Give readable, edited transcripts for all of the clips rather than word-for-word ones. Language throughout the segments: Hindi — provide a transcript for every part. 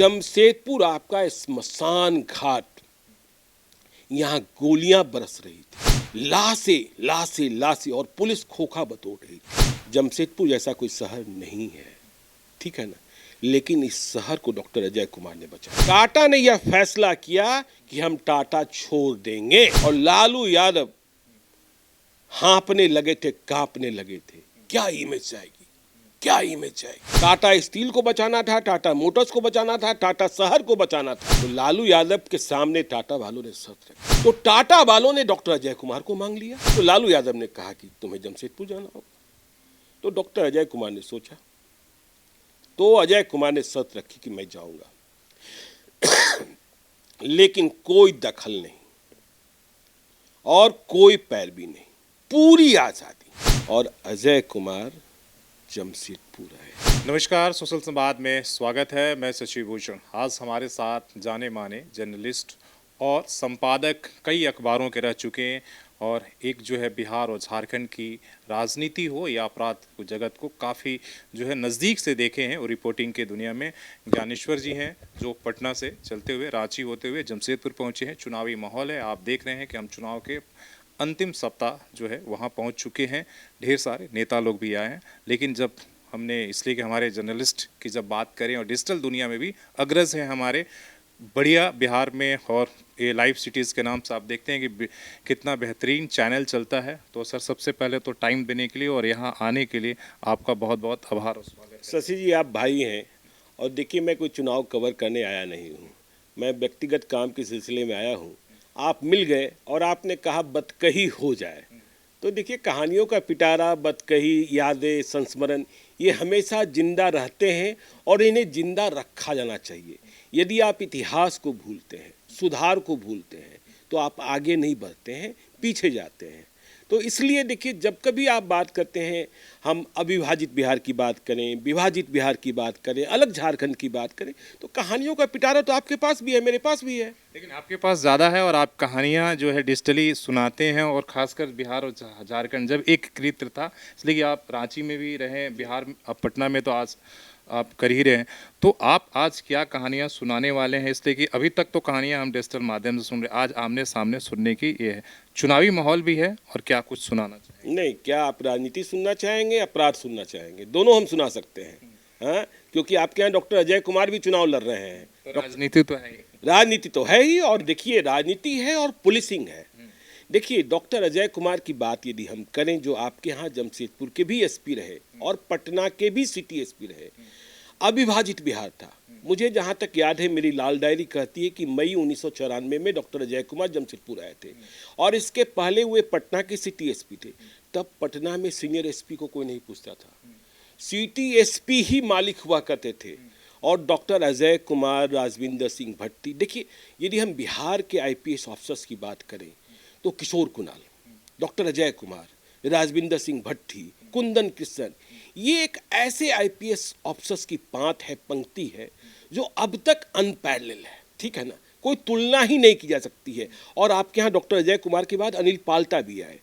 जमशेदपुर आपका स्मशान घाट, यहाँ गोलियां बरस रही थी, लाशें लाशें लाशें, और पुलिस खोखा बटोर रही थी। जमशेदपुर जैसा कोई शहर नहीं है, ठीक है ना, लेकिन इस शहर को डॉक्टर अजय कुमार ने बचाया। टाटा ने यह फैसला किया कि हम टाटा छोड़ देंगे, और लालू यादव हाँपने लगे थे, कांपने लगे थे। क्या इमेज आएगी, क्या इमेज आएगी। टाटा स्टील को बचाना था, टाटा मोटर्स को बचाना था, टाटा शहर को बचाना था, तो लालू यादव के सामने टाटा वालों ने शर्त रखी। तो टाटा वालों ने डॉक्टर अजय कुमार को मांग लिया। तो लालू यादव ने कहा कि तुम्हें जमशेदपुर जाना होगा। तो डॉक्टर अजय कुमार ने सोचा, तो अजय कुमार ने शर्त रखी कि मैं जाऊंगा लेकिन कोई दखल नहीं और कोई पैरवी नहीं, पूरी आजादी। और अजय कुमार जमशेदपुर है। नमस्कार, सोशल संवाद में स्वागत है। मैं शशि भूषण। आज हमारे साथ जाने माने जर्नलिस्ट और संपादक कई अखबारों के रह चुके हैं, और एक जो है बिहार और झारखंड की राजनीति हो या अपराध जगत को काफ़ी जो है नज़दीक से देखे हैं और रिपोर्टिंग के दुनिया में ज्ञानेश्वर जी हैं, जो पटना से चलते हुए रांची होते हुए जमशेदपुर पहुंचे हैं। चुनावी माहौल है, आप देख रहे हैं कि हम चुनाव के अंतिम सप्ताह जो है वहाँ पहुँच चुके हैं। ढेर सारे नेता लोग भी आए हैं, लेकिन जब हमने इसलिए कि हमारे जर्नलिस्ट की जब बात करें और डिजिटल दुनिया में भी अग्रज हैं हमारे बढ़िया बिहार में, और ये लाइव सिटीज़ के नाम से आप देखते हैं कि कितना बेहतरीन चैनल चलता है। तो सर, सबसे पहले तो टाइम देने के लिए और यहाँ आने के लिए आपका बहुत बहुत आभार और स्वागत। शशि जी, आप भाई हैं, और देखिए मैं कोई चुनाव कवर करने आया नहीं हूँ, मैं व्यक्तिगत काम के सिलसिले में आया हूँ। आप मिल गए और आपने कहा बतकही हो जाए, तो देखिए कहानियों का पिटारा, बतकही, यादें, संस्मरण, ये हमेशा जिंदा रहते हैं और इन्हें जिंदा रखा जाना चाहिए। यदि आप इतिहास को भूलते हैं, सुधार को भूलते हैं, तो आप आगे नहीं बढ़ते हैं, पीछे जाते हैं। तो इसलिए देखिए, जब कभी आप बात करते हैं, हम अविभाजित बिहार की बात करें, विभाजित बिहार की बात करें, अलग झारखंड की बात करें, तो कहानियों का पिटारा तो आपके पास भी है, मेरे पास भी है। लेकिन आपके पास ज़्यादा है और आप कहानियाँ जो है डिजिटली सुनाते हैं, और ख़ासकर बिहार और झारखंड जब एकीकृत था, इसलिए कि आप रांची में भी रहे, बिहार, अब पटना में तो आज आप कर ही रहे हैं। तो आप आज क्या कहानियाँ सुनाने वाले हैं, इसलिए कि अभी तक तो कहानियाँ हम डिजिटल माध्यम से सुन रहे, आज आमने सामने सुनने की ये है। चुनावी माहौल भी है, और क्या कुछ सुनाना चाहिए? नहीं, क्या आप राजनीति सुनना चाहेंगे, अपराध सुनना चाहेंगे? दोनों हम सुना सकते हैं, हाँ, क्योंकि आपके यहाँ डॉक्टर अजय कुमार भी चुनाव लड़ रहे हैं। तो राजनीति तो है ही, राजनीति तो है ही, और देखिए राजनीति है और पुलिसिंग है। देखिए डॉक्टर अजय कुमार की बात यदि हम करें, जो आपके यहाँ जमशेदपुर के भी एसपी रहे और पटना के भी सिटी एसपी रहे, अविभाजित बिहार था। मुझे जहाँ तक याद है, मेरी लाल डायरी कहती है कि मई 1994 में डॉक्टर अजय कुमार जमशेदपुर आए थे, और इसके पहले वे पटना के सिटी एसपी थे। तब पटना में सीनियर एसपी को कोई नहीं पूछता था, सिटी एसपी ही मालिक हुआ करते थे। और डॉक्टर अजय कुमार, राजविंदर सिंह भट्टी, देखिए यदि हम बिहार के आईपीएस ऑफिसर्स की बात करें, तो किशोर कुणाल, डॉक्टर अजय कुमार, राजविंदर सिंह भट्टी, कुंदन कृष्ण, ये एक ऐसे आईपीएस ऑफिसर्स की पांत है, पंक्ति है, जो अब तक अनपैरेलल है, ठीक है ना, कोई तुलना ही नहीं की जा सकती है। और आपके यहाँ डॉक्टर अजय कुमार के बाद अनिल पाल्टा भी आए।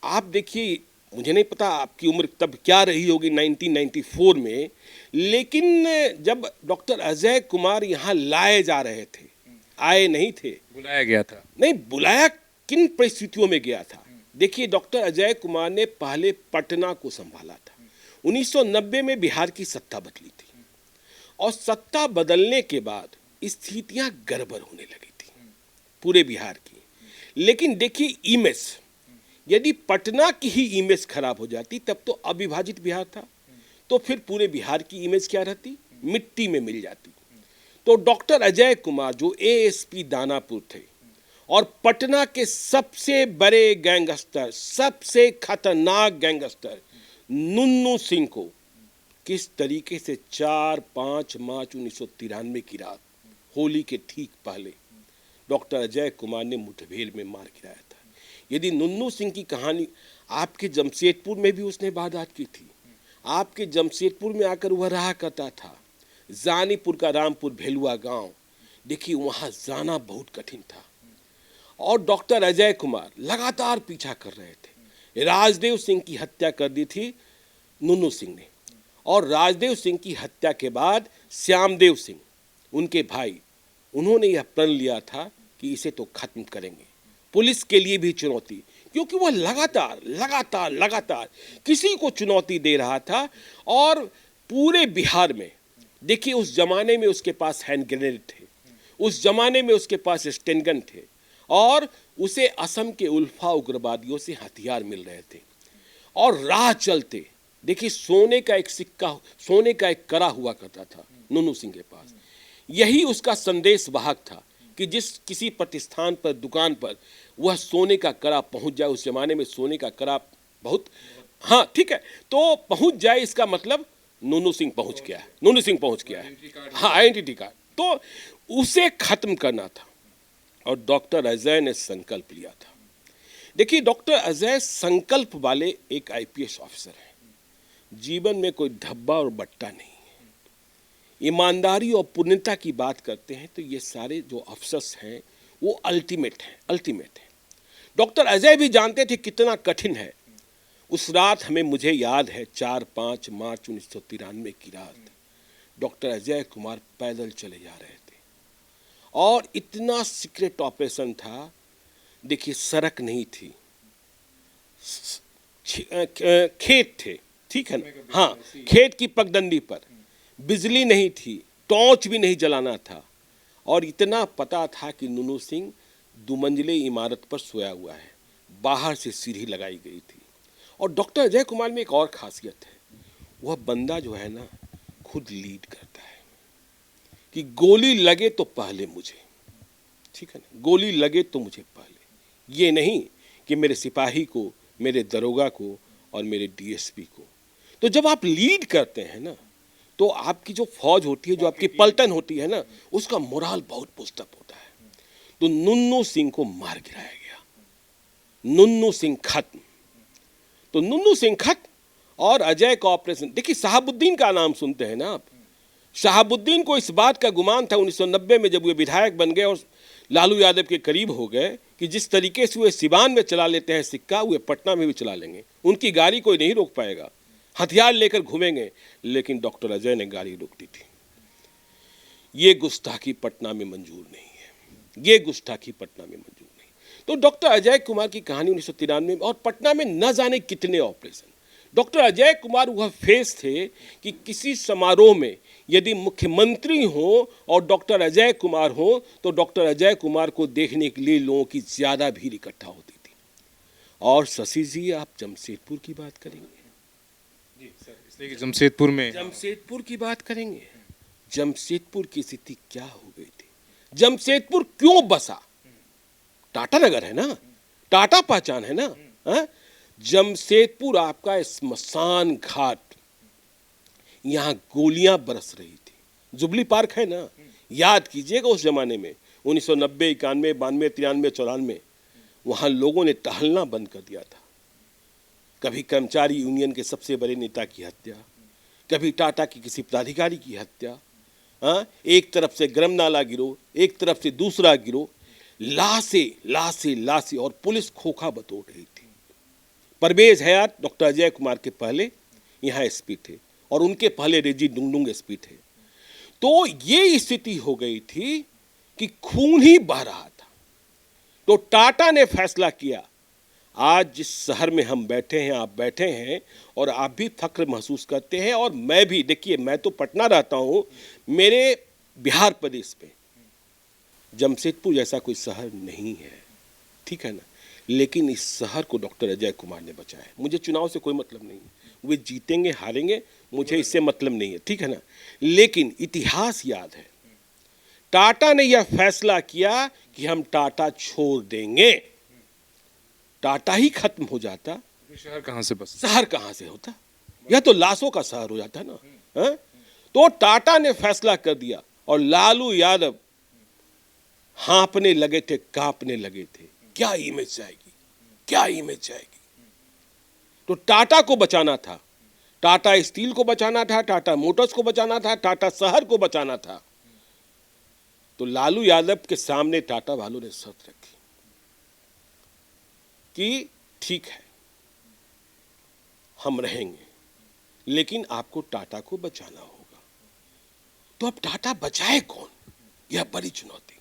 आप देखिए, मुझे नहीं पता आपकी उम्र तब क्या रही होगी 1994 में, लेकिन जब डॉक्टर अजय कुमार यहाँ लाए जा रहे थे, आए नहीं थे, बुलाया गया था। नहीं बुलाया, किन परिस्थितियों में गया था। देखिए डॉक्टर अजय कुमार ने पहले पटना को संभाला था। 1990 में बिहार की सत्ता बदली थी, और सत्ता बदलने के बाद स्थितियां गड़बड़ होने लगी थी पूरे बिहार की। लेकिन देखिए इमेज, यदि पटना की ही इमेज खराब हो जाती, तब तो अविभाजित बिहार था, तो फिर पूरे बिहार की इमेज क्या रहती, मिट्टी में मिल जाती। तो डॉक्टर अजय कुमार जो एएसपी दानापुर थे, और पटना के सबसे बड़े गैंगस्टर, सबसे खतरनाक गैंगस्टर नुन्नू सिंह को किस तरीके से 4-5 मार्च 1993 की रात, होली के ठीक पहले, डॉक्टर अजय कुमार ने मुठभेड़ में मार गिराया था। यदि नुन्नू सिंह की कहानी, आपके जमशेदपुर में भी उसने वारदात की थी, आपके जमशेदपुर में आकर वह रहा करता था, जानीपुर का रामपुर भेलुआ गांव, देखिए वहाँ जाना बहुत कठिन था। और डॉक्टर अजय कुमार लगातार पीछा कर रहे थे। राजदेव सिंह की हत्या कर दी थी नुन्नू सिंह ने, और राजदेव सिंह की हत्या के बाद श्यामदेव सिंह उनके भाई, उन्होंने यह प्रण लिया था कि इसे तो खत्म करेंगे। पुलिस के लिए भी चुनौती, क्योंकि वह लगातार लगातार लगातार किसी को चुनौती दे रहा था। और पूरे बिहार में देखिए, उस जमाने में उसके पास हैंड ग्रेनेड थे, उस जमाने में उसके पास स्टेन गन थे, और उसे असम के उल्फा उग्रवादियों से हथियार मिल रहे थे। और राह चलते देखिए, सोने का एक सिक्का, सोने का एक कड़ा हुआ करता था नुन्नू सिंह के पास। यही उसका संदेश वाहक था कि जिस किसी प्रतिष्ठान पर, दुकान पर वह सोने का कड़ा पहुंच जाए। उस जमाने में सोने का कड़ा बहुत, हाँ ठीक है, तो पहुंच जाए, इसका मतलब नुन्नू सिंह पहुंच गया है, नुन्नू सिंह पहुंच गया है, हाँ आइडेंटिटी कार्ड। तो उसे खत्म करना था और डॉक्टर अजय ने संकल्प लिया था। देखिए, डॉक्टर अजय संकल्प वाले एक आईपीएस ऑफिसर हैं। जीवन में कोई धब्बा और बट्टा नहीं है। ईमानदारी और पुण्यता की बात करते हैं तो ये सारे जो अफसर्स हैं वो अल्टीमेट हैं, अल्टीमेट हैं। डॉक्टर अजय भी जानते थे कितना कठिन है। उस रात हमें, मुझे याद है, 4-5 मार्च 1993 की रात, डॉक्टर अजय कुमार पैदल चले जा रहे थे और इतना सीक्रेट ऑपरेशन था। देखिए, सड़क नहीं थी, खेत थे, ठीक है ना, हाँ, खेत की पगडंडी पर, बिजली नहीं थी, टॉर्च भी नहीं जलाना था, और इतना पता था कि नुन्नू सिंह दुमंजिले इमारत पर सोया हुआ है, बाहर से सीढ़ी लगाई गई थी। और डॉक्टर अजय कुमार में एक और खासियत है, वह बंदा जो है ना खुद लीड करता है कि गोली लगे तो पहले मुझे, ठीक है ना, गोली लगे तो मुझे पहले, ये नहीं कि मेरे सिपाही को, मेरे दरोगा को और मेरे डीएसपी को। तो जब आप लीड करते हैं ना, तो आपकी जो फौज होती है, जो आपकी पलटन होती है ना, उसका मोराल बहुत पुस्तक होता है। तो नुन्नू सिंह को मार गिराया गया, नुन्नू सिंह खत्म। तो नुन्नू सिंह खत्म और अजय का ऑपरेशन। देखिए, शहाबुद्दीन का नाम सुनते हैं ना आप। शहाबुद्दीन को इस बात का गुमान था 1990 में, जब वे विधायक बन गए और लालू यादव के करीब हो गए, कि जिस तरीके से वे सिवान में चला लेते हैं सिक्का, वे पटना में भी चला लेंगे, उनकी गाड़ी कोई नहीं रोक पाएगा, हथियार लेकर घूमेंगे। लेकिन डॉक्टर अजय ने गाड़ी रोक दी थी। ये गुस्ताखी पटना में मंजूर नहीं है, ये गुस्ताखी पटना में मंजूर नहीं। तो डॉक्टर अजय कुमार की कहानी 1993 में, और पटना में न जाने कितने ऑपरेशन। डॉक्टर अजय कुमार वह फेस थे कि किसी समारोह में यदि मुख्यमंत्री हो और डॉक्टर अजय कुमार हो, तो डॉक्टर अजय कुमार को देखने के लिए लोगों की ज्यादा भीड़ इकट्ठा होती थी। और शशि जी, आप जमशेदपुर की बात करेंगे जी सर, इसलिए कि जमशेदपुर की बात करेंगे। जमशेदपुर की स्थिति क्या हो गई थी? जमशेदपुर क्यों बसा? टाटा नगर है ना, टाटा पहचान है ना, हा? जमशेदपुर आपका स्मशान घाट, यहां गोलियां बरस रही थी। जुबली पार्क है ना, याद कीजिएगा उस जमाने में 1990, 91, 92, 93, 94 वहां लोगों ने टहलना बंद कर दिया था। कभी कर्मचारी यूनियन के सबसे बड़े नेता की हत्या, कभी टाटा की किसी पदाधिकारी की हत्या, एक तरफ से गरम नाला गिरोह, एक तरफ से दूसरा गिरोह, लाशें लाशें लाशें, और पुलिस खोखा बटोर रही थी। परवेज हयात डॉक्टर अजय कुमार के पहले यहाँ एसपी थे, और उनके पहले रेजी डुंगडुंग एसपी थे। तो ये स्थिति हो गई थी कि खून ही बह रहा था। तो टाटा ने फैसला किया, आज जिस शहर में हम बैठे हैं, आप बैठे हैं, और आप भी फक्र महसूस करते हैं, और मैं भी, देखिए मैं तो पटना रहता हूं, मेरे बिहार प्रदेश में जमशेदपुर जैसा कोई शहर नहीं है, ठीक है ना, लेकिन इस शहर को डॉक्टर अजय कुमार ने बचाया। मुझे चुनाव से कोई मतलब नहीं है, वे जीतेंगे हारेंगे मुझे इससे मतलब नहीं है, ठीक है ना, लेकिन इतिहास याद है। टाटा ने यह फैसला किया कि हम टाटा छोड़ देंगे, टाटा ही खत्म हो जाता, शहर कहाँ से बस, शहर कहाँ से होता, यह तो लाशों का शहर हो जाता ना, है? तो टाटा ने फैसला कर दिया, और लालू यादव हाँपने लगे थे, कांपने लगे थे, क्या इमेज जाएगी, क्या इमेज जाएगी। तो टाटा को बचाना था, टाटा स्टील को बचाना था, टाटा मोटर्स को बचाना था, टाटा शहर को बचाना था। तो लालू यादव के सामने टाटा वालों ने शर्त रखी कि ठीक है हम रहेंगे, लेकिन आपको टाटा को बचाना होगा। तो अब टाटा बचाए कौन? यह बड़ी चुनौती।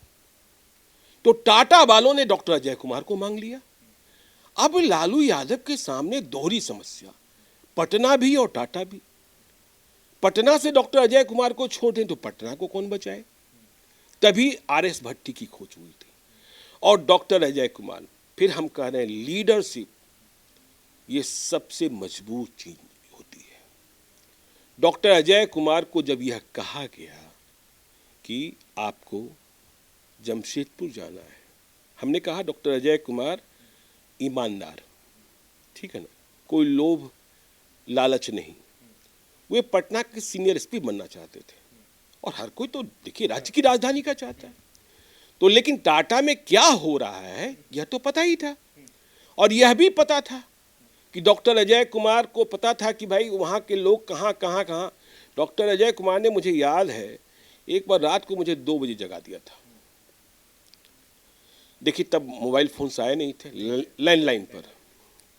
तो टाटा वालों ने डॉक्टर अजय कुमार को मांग लिया। अब लालू यादव के सामने दोहरी समस्या, पटना भी और टाटा भी। पटना से डॉक्टर अजय कुमार को छोड़ दें तो पटना को कौन बचाए। तभी आरएस भट्टी की खोज हुई थी और डॉक्टर अजय कुमार, फिर हम कह रहे हैं लीडरशिप, ये सबसे मजबूत चीज होती है। डॉक्टर अजय कुमार को जब यह कहा गया कि आपको जमशेदपुर जाना है, हमने कहा डॉक्टर अजय कुमार ईमानदार, ठीक है ना, कोई लोभ लालच नहीं, वे पटना के सीनियर एसपी बनना चाहते थे और हर कोई तो देखिए राज्य की राजधानी का चाहता है। तो लेकिन टाटा में क्या हो रहा है यह तो पता ही था और यह भी पता था कि डॉक्टर अजय कुमार को पता था कि भाई वहाँ के लोग कहाँ कहाँ कहाँ। डॉक्टर अजय कुमार ने, मुझे याद है, एक बार रात को मुझे 2 बजे जगा दिया था। देखिए तब मोबाइल फोन्स आए नहीं थे, लैंडलाइन पर।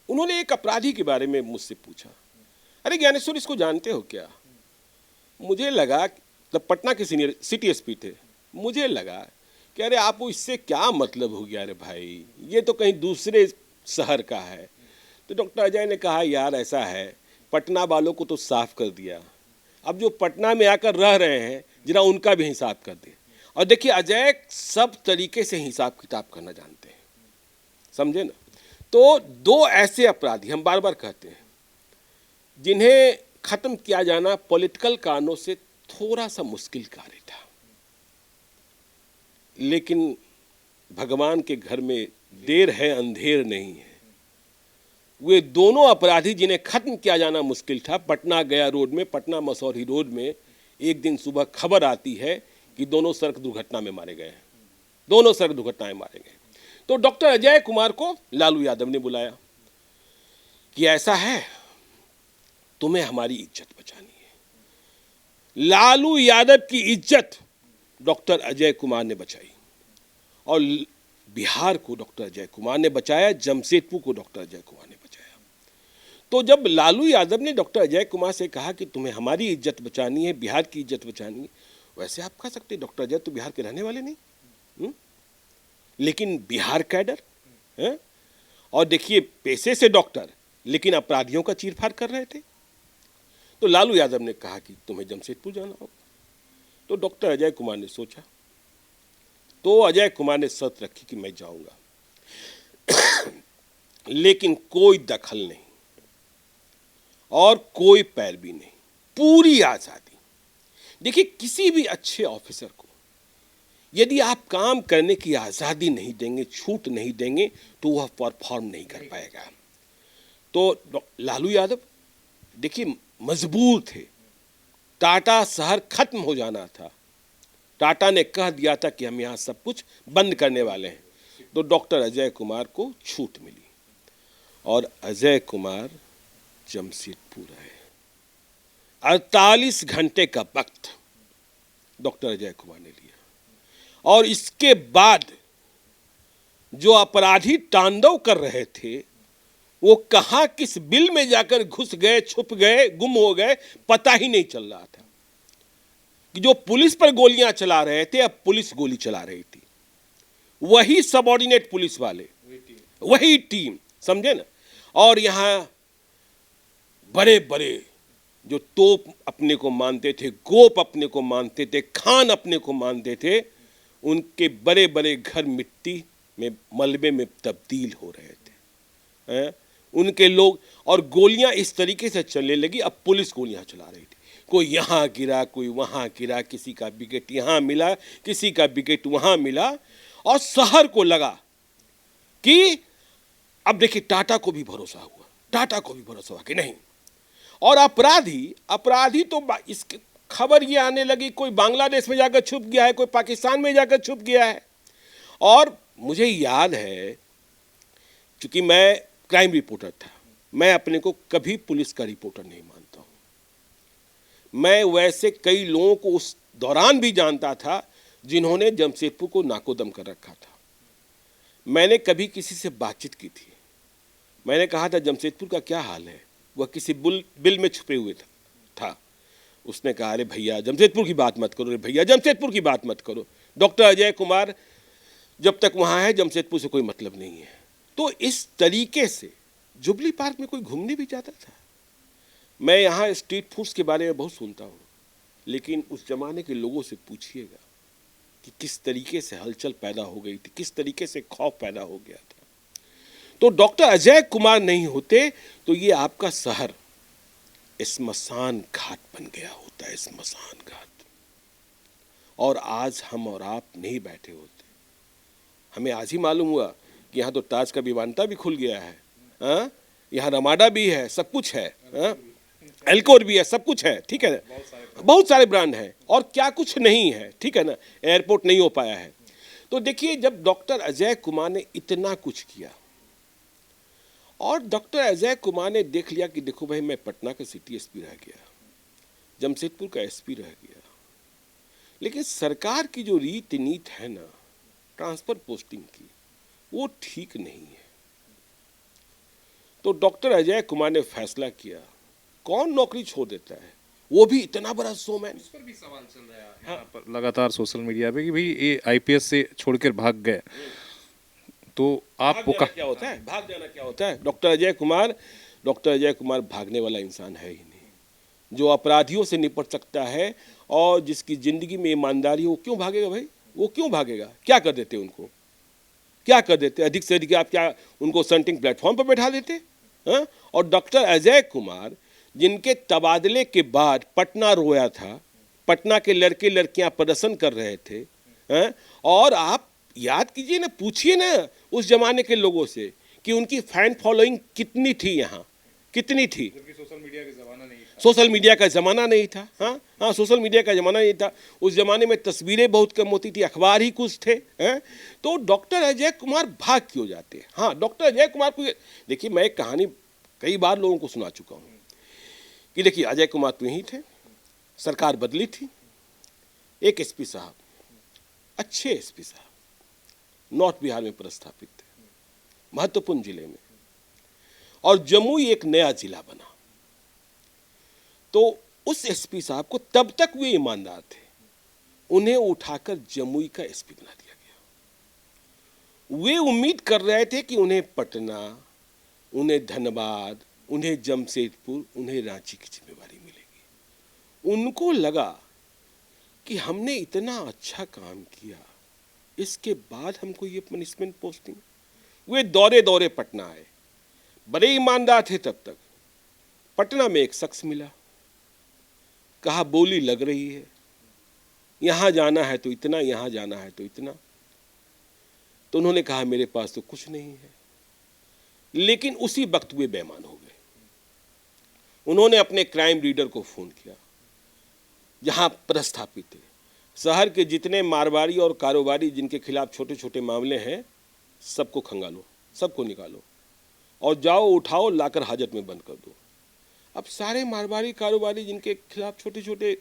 उन्होंने एक अपराधी के बारे में मुझसे पूछा, अरे ज्ञानेश्वर इसको जानते हो क्या? मुझे लगा, तब पटना के सीनियर सिटी एसपी थे, मुझे लगा कि अरे आपको इससे क्या मतलब हो गया, अरे भाई ये तो कहीं दूसरे शहर का है। तो डॉक्टर अजय ने कहा यार ऐसा है, पटना वालों को तो साफ कर दिया, अब जो पटना में आकर रह रहे हैं जरा उनका भी हिसाब कर दे। और देखिए अजय सब तरीके से हिसाब किताब करना जानते हैं, समझे ना। तो 2 ऐसे अपराधी, हम बार बार कहते हैं, जिन्हें खत्म किया जाना पॉलिटिकल कारणों से थोड़ा सा मुश्किल कार्य था, लेकिन भगवान के घर में देर है अंधेर नहीं है। वे दोनों अपराधी जिन्हें खत्म किया जाना मुश्किल था, पटना गया रोड में, पटना मसौरी रोड में एक दिन सुबह खबर आती है कि दोनों सड़क दुर्घटना में मारे गए हैं, दोनों सड़क दुर्घटना में मारे गए। तो डॉक्टर अजय कुमार को लालू यादव ने बुलाया कि ऐसा है, तुम्हें हमारी इज्जत बचानी है। लालू यादव की इज्जत डॉक्टर अजय कुमार ने बचाई और बिहार को डॉक्टर अजय कुमार ने बचाया, जमशेदपुर को डॉक्टर अजय कुमार ने बचाया। तो जब लालू यादव ने डॉक्टर अजय कुमार से कहा कि तुम्हें हमारी इज्जत बचानी है, बिहार की इज्जत बचानी है, वैसे आप कह सकते डॉक्टर अजय तो बिहार के रहने वाले नहीं, लेकिन बिहार कैडर है और देखिए पेशे से डॉक्टर, लेकिन अपराधियों का चीरफाड़ कर रहे थे। तो लालू यादव ने कहा कि तुम्हें जमशेदपुर जाना होगा। तो डॉक्टर अजय कुमार ने सोचा, तो अजय कुमार ने शर्त रखी कि मैं जाऊंगा, लेकिन कोई दखल नहीं और कोई पैरवी नहीं, पूरी आजादी। देखिए किसी भी अच्छे ऑफिसर को यदि आप काम करने की आजादी नहीं देंगे, छूट नहीं देंगे, तो वह परफॉर्म नहीं कर पाएगा। तो लालू यादव देखिए मजबूर थे, टाटा शहर खत्म हो जाना था, टाटा ने कह दिया था कि हम यहाँ सब कुछ बंद करने वाले हैं। तो डॉक्टर अजय कुमार को छूट मिली और अजय कुमार जमशेदपुर आए। 48 घंटे का वक्त डॉक्टर अजय कुमार ने लिया और इसके बाद जो अपराधी तांडव कर रहे थे वो कहाँ किस बिल में जाकर घुस गए, छुप गए, गुम हो गए, पता ही नहीं चल रहा था। कि जो पुलिस पर गोलियां चला रहे थे अब पुलिस गोली चला रही थी, वही सबऑर्डिनेट पुलिस वाले, वही टीम, समझे ना। और यहां बड़े बड़े जो तोप अपने को मानते थे, गोप अपने को मानते थे, खान अपने को मानते थे, उनके बड़े बड़े घर मिट्टी में, मलबे में तब्दील हो रहे थे। उनके लोग, और गोलियां इस तरीके से चलने लगी, अब पुलिस गोलियां चला रही थी, कोई यहाँ गिरा, कोई वहाँ गिरा, किसी का विकेट यहाँ मिला, किसी का विकेट वहाँ मिला। और शहर को लगा कि अब देखिए टाटा को भी भरोसा हुआ, टाटा को भी भरोसा हुआ कि नहीं। और अपराधी तो इसके खबर ये आने लगी, कोई बांग्लादेश में जाकर छुप गया है, कोई पाकिस्तान में जाकर छुप गया है। और मुझे याद है, चूंकि मैं क्राइम रिपोर्टर था, मैं अपने को कभी पुलिस का रिपोर्टर नहीं मानता हूं। मैं वैसे कई लोगों को उस दौरान भी जानता था जिन्होंने जमशेदपुर को नाकोदम कर रखा था। मैंने कभी किसी से बातचीत की थी, मैंने कहा था जमशेदपुर का क्या हाल है, वह किसी बिल में छुपे हुए था। उसने कहा अरे भैया जमशेदपुर की बात मत करो, अरे भैया जमशेदपुर की बात मत करो। डॉक्टर अजय कुमार जब तक वहाँ है जमशेदपुर से कोई मतलब नहीं है। तो इस तरीके से जुबली पार्क में कोई घूमने भी जाता था। मैं यहाँ स्ट्रीट फूड्स के बारे में बहुत सुनता हूँ, लेकिन उस जमाने के लोगों से पूछिएगा कि किस तरीके से हलचल पैदा हो गई थी, किस तरीके से खौफ पैदा हो गया था। तो डॉक्टर अजय कुमार नहीं होते तो ये आपका शहर स्मशान घाट बन गया होता है, स्मशान घाट। और आज हम और आप नहीं बैठे होते। हमें आज ही मालूम हुआ कि यहाँ तो ताज का विमानता भी खुल गया है, हाँ? यहाँ रमाडा भी है, सब कुछ है, हाँ? एल्कोर भी है, सब कुछ है, ठीक है ना, बहुत सारे ब्रांड हैं, और क्या कुछ नहीं है, ठीक है ना, एयरपोर्ट नहीं हो पाया है। तो देखिए, जब डॉक्टर अजय कुमार ने इतना कुछ किया और डॉक्टर अजय कुमार ने देख लिया कि देखो भाई, मैं पटना का सिटी एसपी रह गया, जमशेदपुर का एसपी रह गया, लेकिन सरकार की जो रीति नीति है ना ट्रांसफर पोस्टिंग की, वो ठीक नहीं है। तो डॉक्टर अजय कुमार ने फैसला किया, कौन नौकरी छोड़ देता है, वो भी इतना बड़ा शोमैन। इस पर भी सवाल चल रहा है यहाँ पर लगातार सोशल मीडिया पे कि भाई ये आईपीएस से छोड़कर भाग गए, तो आपको क्या होता है, भाग जाना क्या होता है? डॉक्टर अजय कुमार भागने वाला इंसान है ही नहीं। जो अपराधियों से निपट सकता है और जिसकी जिंदगी में ईमानदारी हो, क्यों भागेगा भाई? वो क्यों भागेगा? क्या कर देते उनको, क्या कर देते? अधिक से अधिक आप क्या उनको सेंटिंग प्लेटफॉर्म पर बैठा देते, हाँ? और डॉक्टर अजय कुमार जिनके तबादले के बाद पटना रोया था, पटना के लड़के लड़कियां प्रदर्शन कर रहे थे, हाँ? और आप याद कीजिए ना, पूछिए ना उस जमाने के लोगों से कि उनकी फैन फॉलोइंग कितनी थी, यहाँ कितनी थी। जबकि सोशल मीडिया का ज़माना नहीं था। सोशल मीडिया का ज़माना नहीं था, हाँ हाँ, सोशल मीडिया का ज़माना नहीं था। उस ज़माने में तस्वीरें बहुत कम होती थी, अखबार ही कुछ थे, हैं? तो डॉक्टर अजय कुमार भाग क्यों जाते हैं? हाँ, डॉक्टर अजय कुमार को देखिए, मैं एक कहानी कई बार लोगों को सुना चुका हूँ कि देखिए, अजय कुमार तो यहीं थे, सरकार बदली थी, एक एसपी साहब, अच्छे एसपी साहब, नॉर्थ बिहार में प्रस्थापित थे, महत्वपूर्ण जिले में, और जमुई एक नया जिला बना। तो उस एसपी साहब को, तब तक वे ईमानदार थे, उन्हें उठाकर जमुई का एसपी बना दिया गया। वे उम्मीद कर रहे थे कि उन्हें पटना, उन्हें धनबाद, उन्हें जमशेदपुर, उन्हें रांची की जिम्मेवारी मिलेगी। उनको लगा कि हमने इतना अच्छा काम किया, इसके बाद हमको ये पनिशमेंट पोस्टिंग। वे दौरे दौरे पटना आए, बड़े ईमानदार थे तब तक। पटना में एक शख्स मिला, कहा बोली लग रही है, यहाँ जाना है तो इतना, यहाँ जाना है तो इतना। तो उन्होंने कहा मेरे पास तो कुछ नहीं है। लेकिन उसी वक्त वे बेईमान हो गए। उन्होंने अपने क्राइम लीडर को फोन किया, जहाँ प्रस्थापित थे, शहर के जितने मारवाड़ी और कारोबारी जिनके खिलाफ छोटे छोटे मामले हैं, सबको खंगालो, सबको निकालो और जाओ, उठाओ, लाकर हाजत में बंद कर दो। अब सारे मारवाड़ी कारोबारी जिनके खिलाफ छोटे छोटे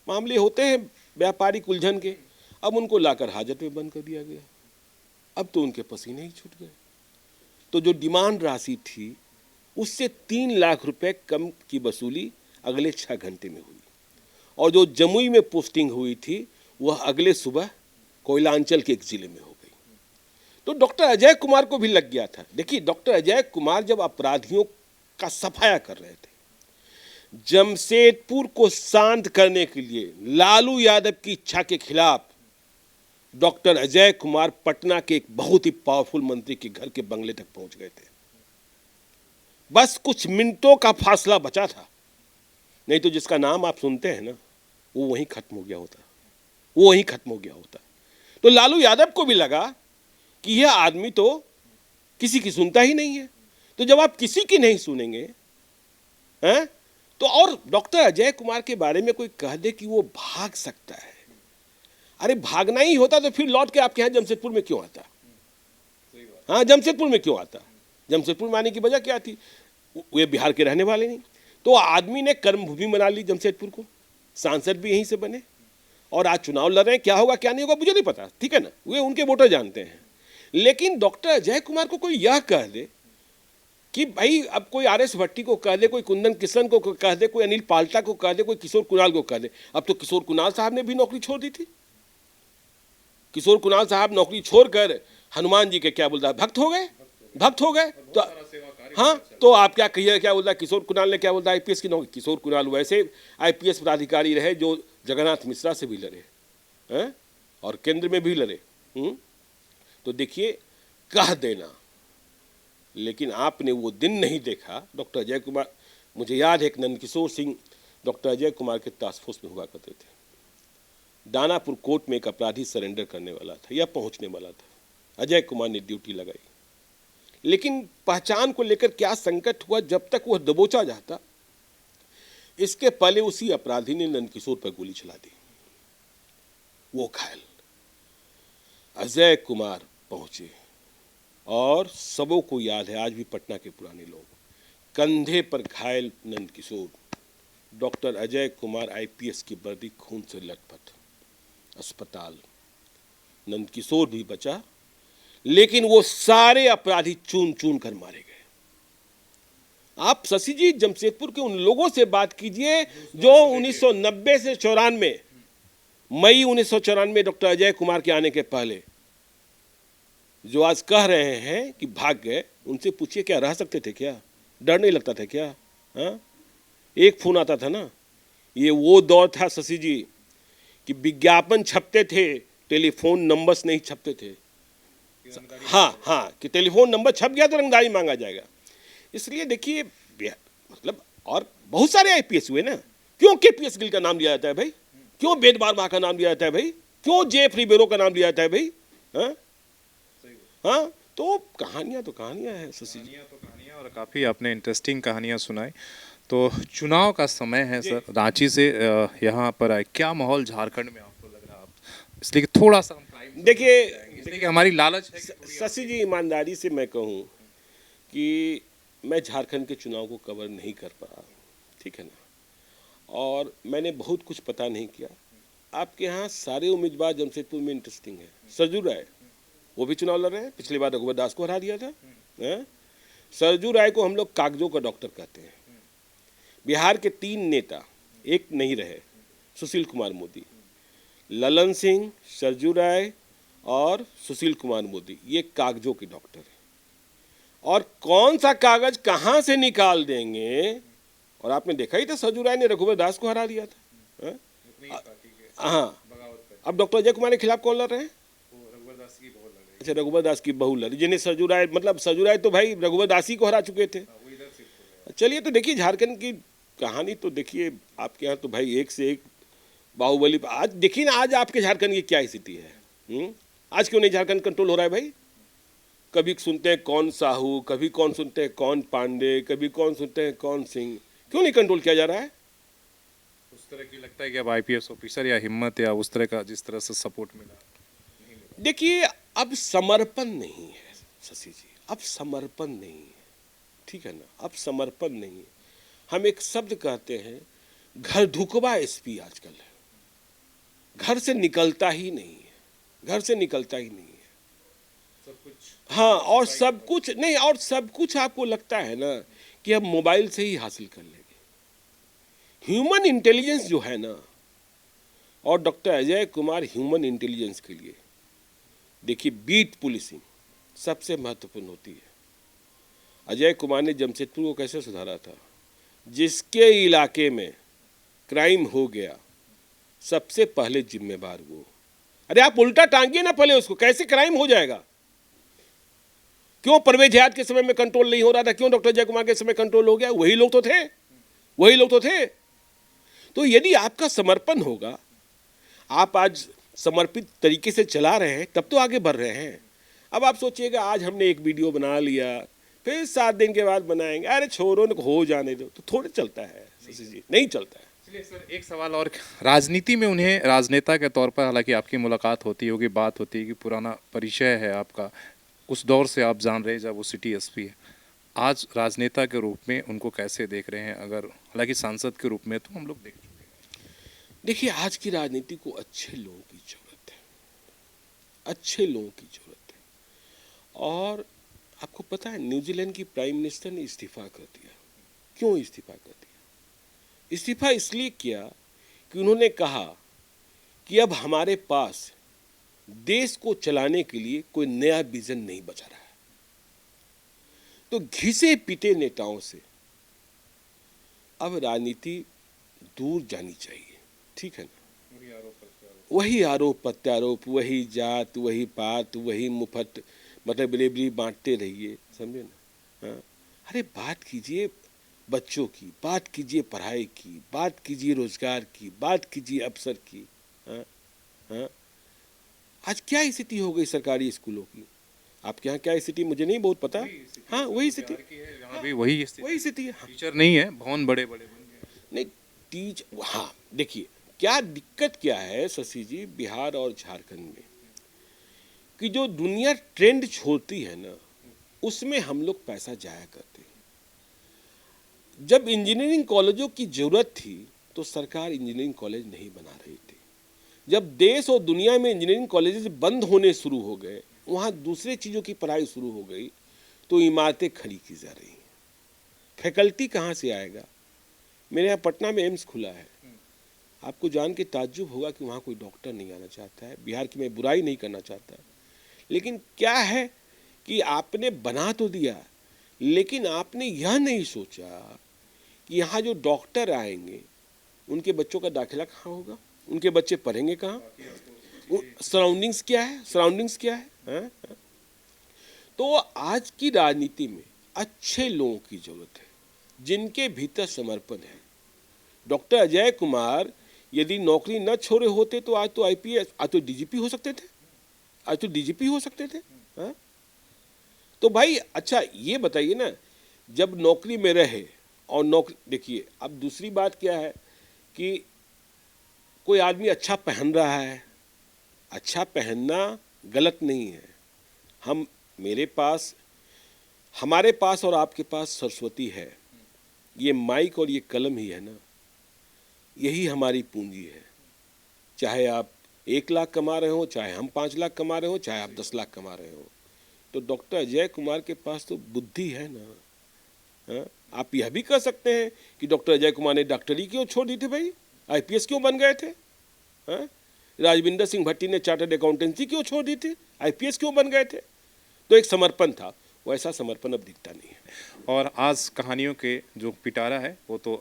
मामले होते हैं व्यापारिक उलझन के, अब उनको लाकर हाजत में बंद कर दिया गया। अब तो उनके पसीने ही छूट गए। तो जो डिमांड राशि थी, उससे 3 लाख रुपए कम की वसूली अगले 6 घंटे में हुई, और जो जमुई में पोस्टिंग हुई थी वह अगले सुबह कोयलांचल के एक जिले में हो गई। तो डॉक्टर अजय कुमार को भी लग गया था। देखिए, डॉक्टर अजय कुमार जब अपराधियों का सफाया कर रहे थे, जमशेदपुर को शांत करने के लिए लालू यादव की इच्छा के खिलाफ डॉक्टर अजय कुमार पटना के एक बहुत ही पावरफुल मंत्री के घर के बंगले तक पहुंच गए थे। बस कुछ मिनटों का फासला बचा था, नहीं तो जिसका नाम आप सुनते हैं ना, वो वहीं खत्म हो गया होता, वो वहीं खत्म हो गया होता। तो लालू यादव को भी लगा कि यह आदमी तो किसी की सुनता ही नहीं है। तो जब आप किसी की नहीं सुनेंगे हैं, तो और डॉक्टर अजय कुमार के बारे में कोई कह दे कि वो भाग सकता है, अरे भागना ही होता तो फिर लौट के आपके यहाँ जमशेदपुर में क्यों आता? हाँ, जमशेदपुर में क्यों आता? जमशेदपुर में आने की वजह क्या थी? वे बिहार के रहने वाले नहीं। तो आदमी ने कर्मभूमि बना ली जमशेदपुर को, सांसद भी यहीं से बने, और आज चुनाव लड़ रहे हैं। क्या होगा क्या नहीं होगा मुझे नहीं पता, ठीक है ना, वे उनके वोटर जानते हैं। लेकिन डॉक्टर अजय कुमार को कोई यह कह दे कि भाई अब कोई आर.एस. भट्टी को कह दे, कोई कुंदन किशन को कह दे, कोई अनिल पाल्टा को कह दे, कोई किशोर कुणाल को कह दे। अब तो किशोर कुणाल साहब ने भी नौकरी छोड़ दी थी। किशोर कुणाल साहब नौकरी छोड़कर हनुमान जी के क्या बोलता है, भक्त हो गए, भक्त हो गए। तो हाँ, तो आप क्या कहिए, क्या बोलता है किशोर कुणाल ने, क्या बोलता है आईपीएस की नौकरी। किशोर कुणाल वैसे आईपीएस पदाधिकारी रहे जो जगन्नाथ मिश्रा से भी लड़े हैं और केंद्र में भी लड़े। तो देखिए, कह देना, लेकिन आपने वो दिन नहीं देखा। डॉक्टर अजय कुमार, मुझे याद है एक नंदकिशोर सिंह डॉक्टर अजय कुमार के टास्क फोर्स में हुआ करते थे। दानापुर कोर्ट में एक अपराधी सरेंडर करने वाला था या पहुंचने वाला था, अजय कुमार ने ड्यूटी लगाई, लेकिन पहचान को लेकर क्या संकट हुआ, जब तक वह दबोचा जाता इसके पहले उसी अपराधी ने नंदकिशोर पर गोली चला दी, वो घायल। अजय कुमार पहुंचे और सबों को याद है, आज भी पटना के पुराने लोग, कंधे पर घायल नंदकिशोर, डॉक्टर अजय कुमार आईपीएस की वर्दी खून से लथपथ, अस्पताल। नंदकिशोर भी बचा, लेकिन वो सारे अपराधी चून चून कर मारे गए। आप शशि जी जमशेदपुर के उन लोगों से बात कीजिए जो 1990 से 94, मई 1994 डॉक्टर अजय कुमार के आने के पहले, जो आज कह रहे हैं कि भाग गए, उनसे पूछिए क्या रह सकते थे, क्या डर नहीं लगता था क्या? हाँ, एक फोन आता था ना। ये वो दौर था शशि जी कि विज्ञापन छपते थे, टेलीफोन नंबर्स नहीं छपते थे। हाँ, कि टेलीफोन नंबर छप गया तो रंगदारी मांगा जाएगा। इसलिए देखिए, मतलब और बहुत सारे आईपीएस हुए ना। क्यों केपीएस गिल का नाम लिया जाता है भाई? क्यों वेद वर्मा का नाम लिया जाता है भाई? क्यों जेफ रिबेरो का नाम लिया जाता है भाई? हाँ, तो कहानियां हैं शशि जी। कहानियां और काफ़ी आपने इंटरेस्टिंग कहानियां सुनाई। तो चुनाव का समय है सर, रांची से यहाँ पर आए, क्या माहौल झारखंड में आपको लग रहा है? इसलिए कि थोड़ा सा हम टाइम देखिए, इसलिए कि हमारी लालच है कि शशि जी, ईमानदारी से मैं कहूँ कि मैं झारखंड के चुनाव को कवर नहीं कर पाया, ठीक है ना, और मैंने बहुत कुछ पता नहीं किया। आपके यहाँ सारे उम्मीदवार जमशेदपुर में इंटरेस्टिंग है। सरजू राय, वो भी चुनाव लड़ रहे हैं, पिछली बार रघुवर दास को हरा दिया था। सरजू राय को हम लोग कागजों का डॉक्टर कहते हैं। बिहार के 3 नेता, एक नहीं रहे, सुशील कुमार मोदी, ललन सिंह, सरजू राय और सुशील कुमार मोदी, ये कागजों के डॉक्टर हैं। और कौन सा कागज कहाँ से निकाल देंगे, और आपने देखा ही था सरजू राय ने रघुवर दास को हरा दिया था। हाँ, अब डॉक्टर अजय कुमार के खिलाफ कौन लड़ रहे हैं? अच्छा, रघुवर दास की बहू लड़ी, जिन्हें सरजू राय, मतलब सरजू राय तो भाई रघुवर दास ही को हरा चुके थे। चलिए, तो देखिए झारखंड की कहानी तो देखिए, आपके यहाँ तो भाई एक से एक बाहुबली। आज देखिए ना, आज आपके झारखंड की क्या स्थिति है। आज क्यों नहीं झारखंड कंट्रोल हो रहा है भाई? कभी सुनते हैं कौन साहू, कभी कौन सुनते हैं कौन पांडे, कभी कौन सुनते हैं कौन सिंह, क्यों नहीं कंट्रोल किया जा रहा है? उस तरह की लगता है कि अब आईपीएस ऑफिसर या हिम्मत या उस तरह का जिस तरह से सपोर्ट मिला। देखिए, अब समर्पण नहीं है शशि जी, अब समर्पण नहीं है, ठीक है ना, अब समर्पण नहीं है। हम एक शब्द कहते हैं, घर ढुकवा एसपी आजकल है, घर से निकलता ही नहीं है, घर से निकलता ही नहीं है। सब कुछ, हाँ, और सब कुछ नहीं, और सब कुछ आपको लगता है ना कि हम मोबाइल से ही हासिल कर लेंगे। ह्यूमन इंटेलिजेंस जो है ना, और doctor Ajay Kumar human intelligence के लिए, देखिए, बीट पुलिसिंग सबसे महत्वपूर्ण होती है। अजय कुमार ने जमशेदपुर को कैसे सुधारा था? जिसके इलाके में क्राइम हो गया, सबसे पहले जिम्मेवार वो। अरे आप उल्टा टांगिए ना पहले उसको, कैसे क्राइम हो जाएगा? क्यों परवेज हयात के समय में कंट्रोल नहीं हो रहा था, क्यों डॉक्टर अजय कुमार के समय कंट्रोल हो गया? वही लोग तो थे, वही लोग तो थे। तो यदि आपका समर्पण होगा, आप आज समर्पित तरीके से चला रहे हैं, तब तो आगे बढ़ रहे हैं। अब आप सोचिएगा, आज हमने एक वीडियो बना लिया, फिर 7 दिन के बाद बनाएंगे, अरे छोड़ो न, हो जाने दो, तो थोड़े चलता है शशि जी, नहीं चलता है। चलिए सर, एक सवाल और, राजनीति में उन्हें राजनेता के तौर पर, हालांकि आपकी मुलाकात होती होगी, बात होती है कि पुराना परिचय है आपका, उस दौर से आप जान रहे जब वो सिटी एसपी है, आज राजनेता के रूप में उनको कैसे देख रहे हैं? अगर हालांकि सांसद के रूप में तो हम लोग देख चुके हैं। देखिए, आज की राजनीति को अच्छे लोगों की जरूरत है, अच्छे लोगों की जरूरत है। और आपको पता है, न्यूजीलैंड की प्राइम मिनिस्टर ने इस्तीफा कर दिया। क्यों इस्तीफा कर दिया? इस्तीफा इसलिए किया कि उन्होंने कहा कि अब हमारे पास देश को चलाने के लिए कोई नया विजन नहीं बचा रहा है। तो घिसे पिटे नेताओं से अब राजनीति दूर जानी चाहिए, ठीक है ना। वही आरोप प्रत्यारोप, वही जात, वही पात, वही मुफ्त मतलब डिलीवरी बांटते रहिए, समझे ना। हाँ, अरे बात कीजिए बच्चों की, बात कीजिए पढ़ाई की, बात कीजिए रोजगार की, बात कीजिए अवसर की। हाँ हाँ, आज क्या स्थिति हो गई सरकारी स्कूलों की? आपके यहाँ क्या स्थिति मुझे नहीं बहुत पता। हाँ वही स्थिति, यहाँ भी वही वही स्थिति है। हाँ। टीचर नहीं है, भवन बड़े बड़े बन गए। नहीं टीच हाँ देखिए क्या दिक्कत क्या है शशि जी बिहार और झारखंड में, कि जो दुनिया ट्रेंड छोड़ती है ना उसमें हम लोग पैसा जाया करते हैं। जब इंजीनियरिंग कॉलेजों की जरूरत थी तो सरकार इंजीनियरिंग कॉलेज नहीं बना रही थी। जब देश और दुनिया में इंजीनियरिंग कॉलेजेस बंद होने शुरू हो गए, वहाँ दूसरे चीज़ों की पढ़ाई शुरू हो गई, तो इमारतें खड़ी की जा रही हैं। फैकल्टी कहाँ से आएगा? मेरे यहाँ पटना में एम्स खुला है, आपको जान के ताज्जुब होगा कि वहाँ कोई डॉक्टर नहीं आना चाहता है। बिहार की मैं बुराई नहीं करना चाहता, लेकिन क्या है कि आपने बना तो दिया, लेकिन आपने यह नहीं सोचा कि यहाँ जो डॉक्टर आएंगे उनके बच्चों का दाखिला कहाँ होगा, उनके बच्चे पढ़ेंगे कहाँ, सराउंडिंग्स क्या है, सराउंडिंग्स क्या है। हाँ? तो आज की राजनीति में अच्छे लोगों की जरूरत है, जिनके भीतर समर्पण है। डॉक्टर अजय कुमार यदि नौकरी न छोड़े होते तो आज तो आईपीएस, आज तो डीजीपी हो सकते थे, आज तो डीजीपी हो सकते थे। हाँ? तो भाई अच्छा ये बताइए ना, जब नौकरी में रहे और नौकरी देखिए, अब दूसरी बात क्या है कि कोई आदमी अच्छा पहन रहा है, अच्छा पहनना गलत नहीं है। हम मेरे पास, हमारे पास और आपके पास सरस्वती है, ये माइक और ये कलम ही है ना, यही हमारी पूंजी है। चाहे आप 1 लाख कमा रहे हो, चाहे हम 5 लाख कमा रहे हो, चाहे आप 10 लाख कमा रहे हो, तो डॉक्टर अजय कुमार के पास तो बुद्धि है ना। हाँ? आप यह भी कह सकते हैं कि डॉक्टर अजय कुमार ने डॉक्टरी क्यों छोड़ दी थी भाई, आईपीएस क्यों बन गए थे। हाँ? राजविंदर सिंह भट्टी ने चार्टर्ड अकाउंटेंसी क्यों छोड़ दी थी, आईपीएस क्यों बन गए थे। तो एक समर्पण था, वैसा समर्पण अब दिखता नहीं है। और आज कहानियों के जो पिटारा है वो तो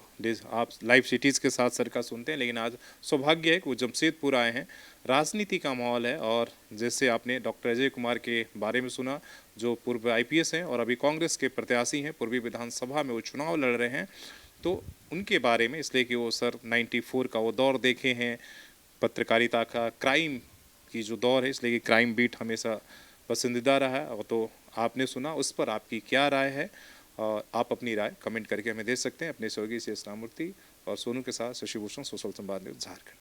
आप लाइव सिटीज़ के साथ सरका सुनते हैं, लेकिन आज सौभाग्य है कि वो जमशेदपुर आए हैं। राजनीति का माहौल है, और जैसे आपने डॉक्टर अजय कुमार के बारे में सुना, जो पूर्व आईपीएस हैं और अभी कांग्रेस के प्रत्याशी हैं, पूर्वी विधानसभा में वो चुनाव लड़ रहे हैं, तो उनके बारे में इसलिए कि वो सर 94 का वो दौर देखे हैं, पत्रकारिता का, क्राइम की जो दौर है, इसलिए कि क्राइम बीट हमेशा पसंदीदा रहा है। और तो आपने सुना, उस पर आपकी क्या राय है, और आप अपनी राय कमेंट करके हमें दे सकते हैं। अपने सहयोगी शेष राममूर्ति और सोनू के साथ शशि भूषण, सोशल संवाद न्यूज़ झारखंड।